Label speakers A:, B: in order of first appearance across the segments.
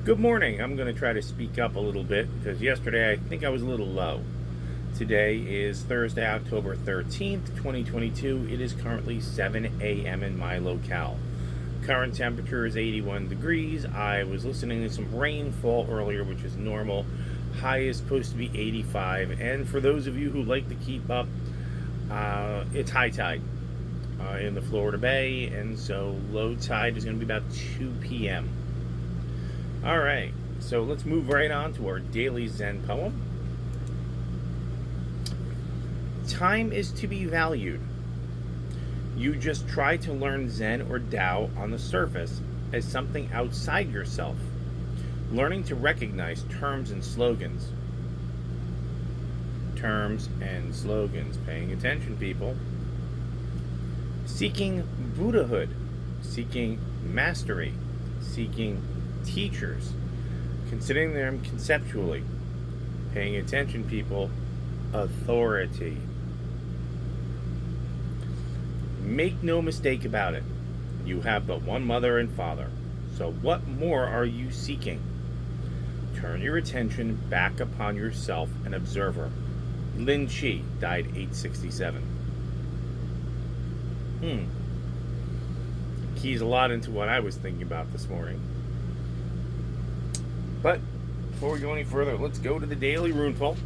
A: Good morning. I'm going to try to speak up a little bit because yesterday I think I was a little low. Today is Thursday, October 13th, 2022. It is currently 7 a.m. in my locale. Current temperature is 81 degrees. I was listening to some rainfall earlier, which is normal. High is supposed to be 85. And for those of you who like to keep up, it's high tide in the Florida Bay, and so low tide is going to be about 2 p.m. All right, so let's move right on to our daily Zen poem. Time is to be valued. You just try to learn Zen or Tao on the surface as something outside yourself, learning to recognize terms and slogans. Terms and slogans. Paying attention, people. Seeking Buddhahood, seeking mastery, seeking teachers, considering them conceptually. Paying attention, people. Authority. Make no mistake about it. You have but one mother and father. So what more are you seeking? Turn your attention back upon yourself and observer. Lin Chi died 867. Keys a lot into what I was thinking about this morning. But before we go any further, let's go to the daily rune pull.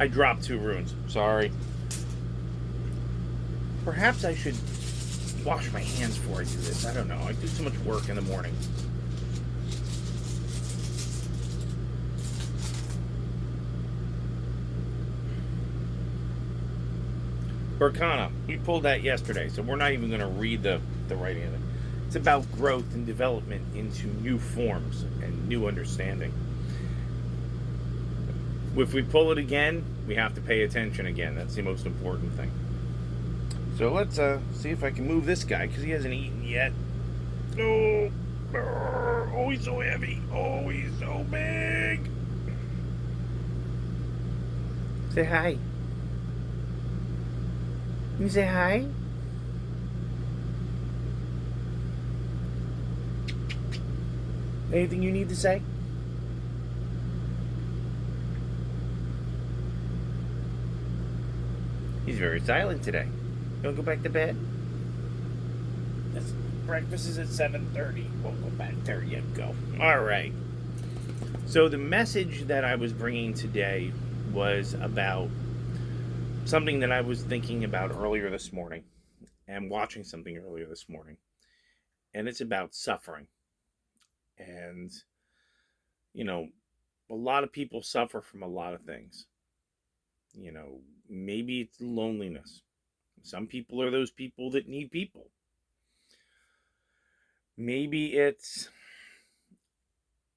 A: I dropped 2 runes. Sorry. Perhaps I should wash my hands before I do this. I don't know. I do so much work in the morning. Berkana, we pulled that yesterday, so we're not even going to read the writing of it. It's about growth and development into new forms and new understanding. If we pull it again, we have to pay attention again. That's the most important thing. So let's see if I can move this guy, because he hasn't eaten yet. No! Oh, he's so heavy. Oh, he's so big. Say hi. You say hi? Anything you need to say? He's very silent today. You want to go back to bed? Breakfast is at 7:30. We'll go back. There you go. All right. So the message that I was bringing today was about something that I was thinking about earlier this morning and watching something earlier this morning. And it's about suffering. And, you know, a lot of people suffer from a lot of things. Maybe it's loneliness. Some people are those people that need people. Maybe it's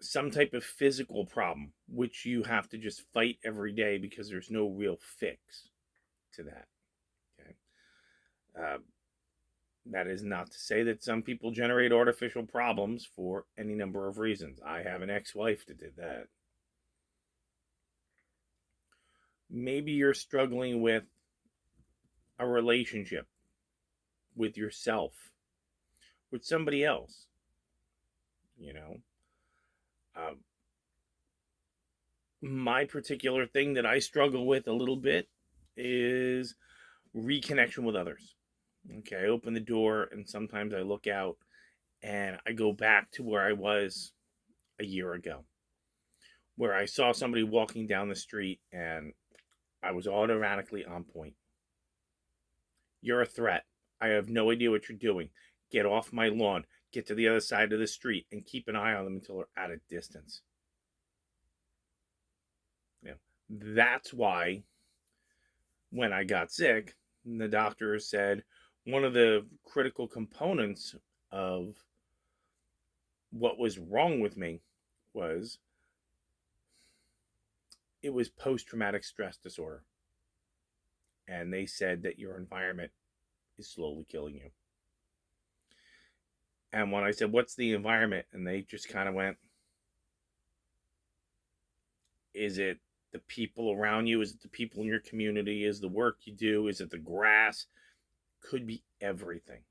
A: some type of physical problem, which you have to just fight every day because there's no real fix to that. Okay. That is not to say that some people generate artificial problems for any number of reasons. I have an ex-wife that did that. Maybe you're struggling with a relationship with yourself, with somebody else. Uh, my particular thing that I struggle with a little bit is reconnection with others. Okay, I open the door and sometimes I look out and I go back to where I was a year ago, where I saw somebody walking down the street and I was automatically on point. You're a threat. I have no idea what you're doing. Get off my lawn. Get to the other side of the street and keep an eye on them until they're at a distance. That's why when I got sick, the doctor said one of the critical components of what was wrong with me was it was post-traumatic stress disorder. And they said that your environment is slowly killing you. And when I said, what's the environment? And they just kind of went, is it the people around you? Is it the people in your community? Is it the work you do? Is it the grass? Could be everything.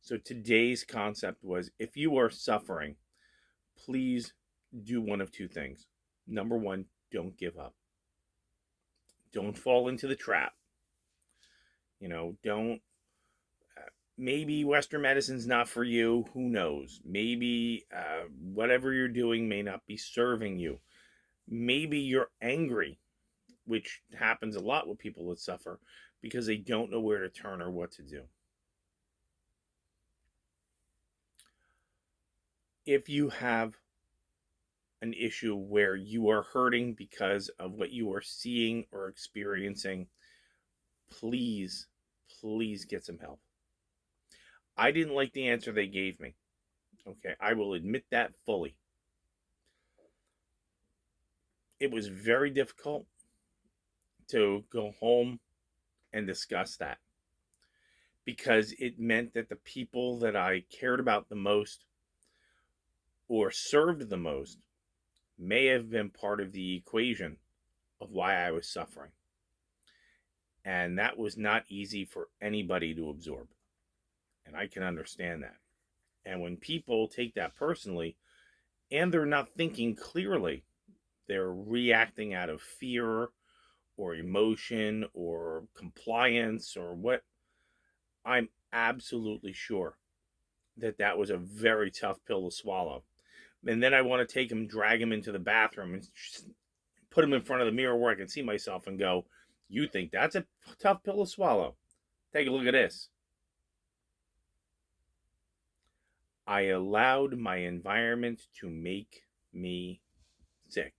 A: So today's concept was, if you are suffering, please do one of two things. Number one, don't give up. Don't fall into the trap. Don't. Maybe Western medicine's not for you. Who knows? Maybe whatever you're doing may not be serving you. Maybe you're angry, which happens a lot with people that suffer because they don't know where to turn or what to do. If you have an issue where you are hurting because of what you are seeing or experiencing, please, please get some help. I didn't like the answer they gave me. Okay, I will admit that fully. It was very difficult to go home and discuss that because it meant that the people that I cared about the most or served the most may have been part of the equation of why I was suffering. And that was not easy for anybody to absorb. And I can understand that. And when people take that personally and they're not thinking clearly, they're reacting out of fear or emotion or compliance or what, I'm absolutely sure that was a very tough pill to swallow. And then I want to take him, drag him into the bathroom and put him in front of the mirror where I can see myself and go, you think that's a tough pill to swallow? Take a look at this. I allowed my environment to make me sick.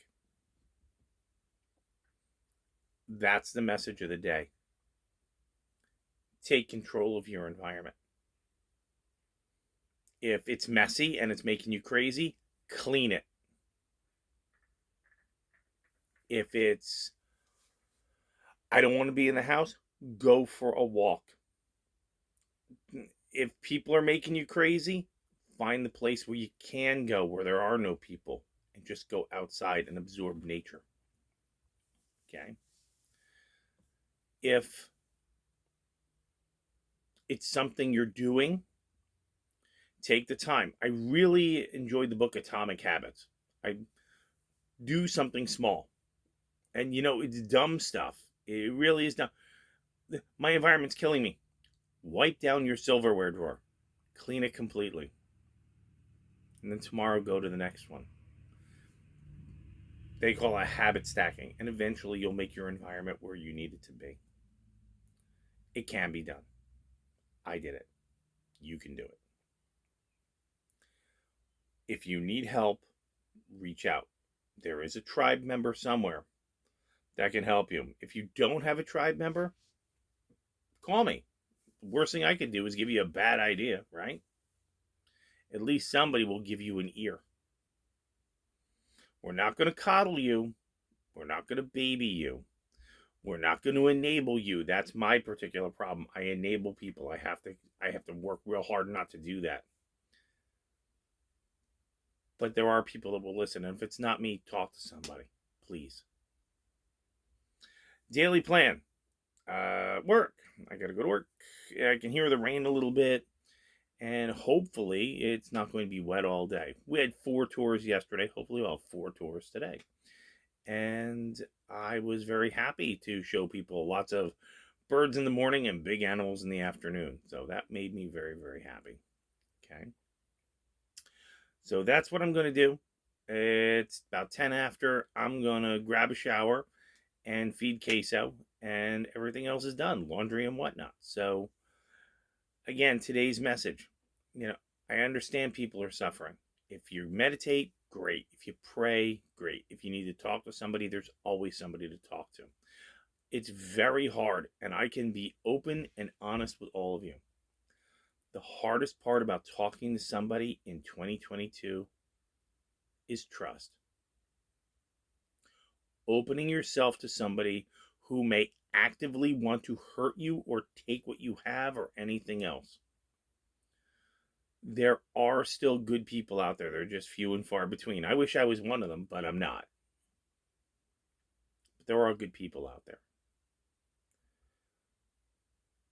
A: That's the message of the day. Take control of your environment. If it's messy and it's making you crazy, clean it. If it's, I don't want to be in the house, go for a walk. If people are making you crazy, find the place where you can go, where there are no people, and just go outside and absorb nature. Okay? If it's something you're doing, take the time. I really enjoyed the book Atomic Habits. I do something small. And it's dumb stuff. It really is dumb. My environment's killing me. Wipe down your silverware drawer. Clean it completely. And then tomorrow go to the next one. They call it habit stacking. And eventually you'll make your environment where you need it to be. It can be done. I did it. You can do it. If you need help, reach out. There is a tribe member somewhere that can help you. If you don't have a tribe member, call me. The worst thing I could do is give you a bad idea, right? At least somebody will give you an ear. We're not going to coddle you. We're not going to baby you. We're not going to enable you. That's my particular problem. I enable people. I have to work real hard not to do that. But there are people that will listen. And if it's not me, talk to somebody, please. Daily plan. Work. I got to go to work. I can hear the rain a little bit. And hopefully it's not going to be wet all day. We had 4 tours yesterday. Hopefully we'll have 4 tours today. And I was very happy to show people lots of birds in the morning and big animals in the afternoon. So that made me very, very happy. Okay. So that's what I'm going to do. It's about 10 after. I'm going to grab a shower and feed Queso, and everything else is done, laundry and whatnot. So again, today's message, I understand people are suffering. If you meditate, great. If you pray, great. If you need to talk to somebody, there's always somebody to talk to. It's very hard, and I can be open and honest with all of you. The hardest part about talking to somebody in 2022 is trust. Opening yourself to somebody who may actively want to hurt you or take what you have or anything else. There are still good people out there. They're just few and far between. I wish I was one of them, but I'm not. But there are good people out there.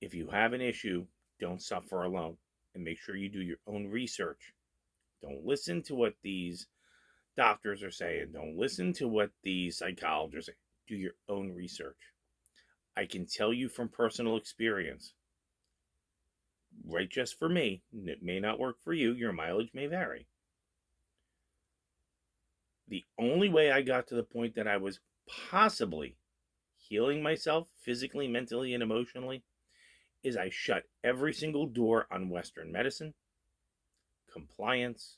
A: If you have an issue, don't suffer alone, and make sure you do your own research. Don't listen to what these doctors are saying. Don't listen to what these psychologists say. Do your own research. I can tell you from personal experience, right just for me, it may not work for you, your mileage may vary. The only way I got to the point that I was possibly healing myself physically, mentally, and emotionally is I shut every single door on Western medicine, compliance,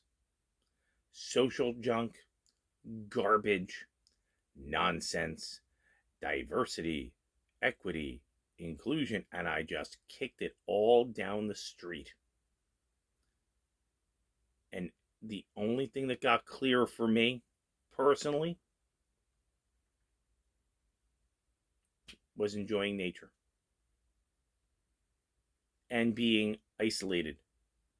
A: social junk, garbage, nonsense, diversity, equity, inclusion, and I just kicked it all down the street. And the only thing that got clear for me personally was enjoying nature and being isolated.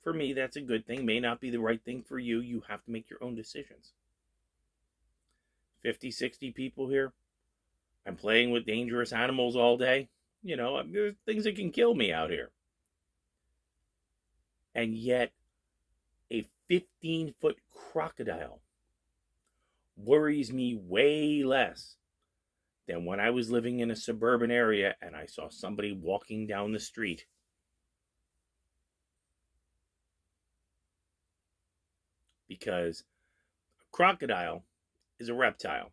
A: For me, that's a good thing. May not be the right thing for you. You have to make your own decisions. 50, 60 people here. I'm playing with dangerous animals all day. There's things that can kill me out here. And yet, a 15-foot crocodile worries me way less than when I was living in a suburban area and I saw somebody walking down the street. Because a crocodile is a reptile.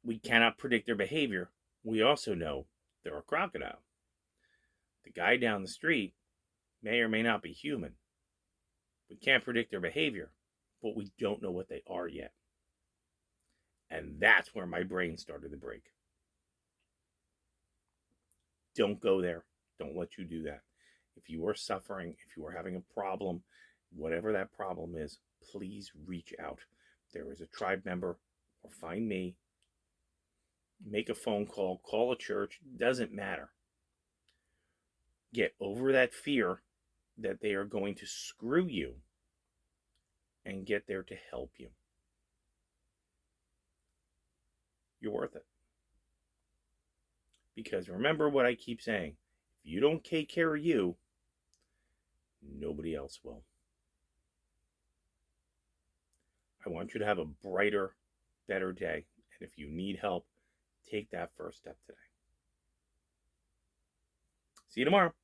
A: We cannot predict their behavior. We also know they're a crocodile. The guy down the street may or may not be human. We can't predict their behavior, but we don't know what they are yet. And that's where my brain started to break. Don't go there. Don't let you do that. If you are suffering, if you are having a problem, whatever that problem is, please reach out. There is a tribe member, or find me. Make a phone call, call a church, doesn't matter. Get over that fear that they are going to screw you and get there to help you. You're worth it. Because remember what I keep saying, if you don't take care of you, nobody else will. I want you to have a brighter, better day. And if you need help, take that first step today. See you tomorrow.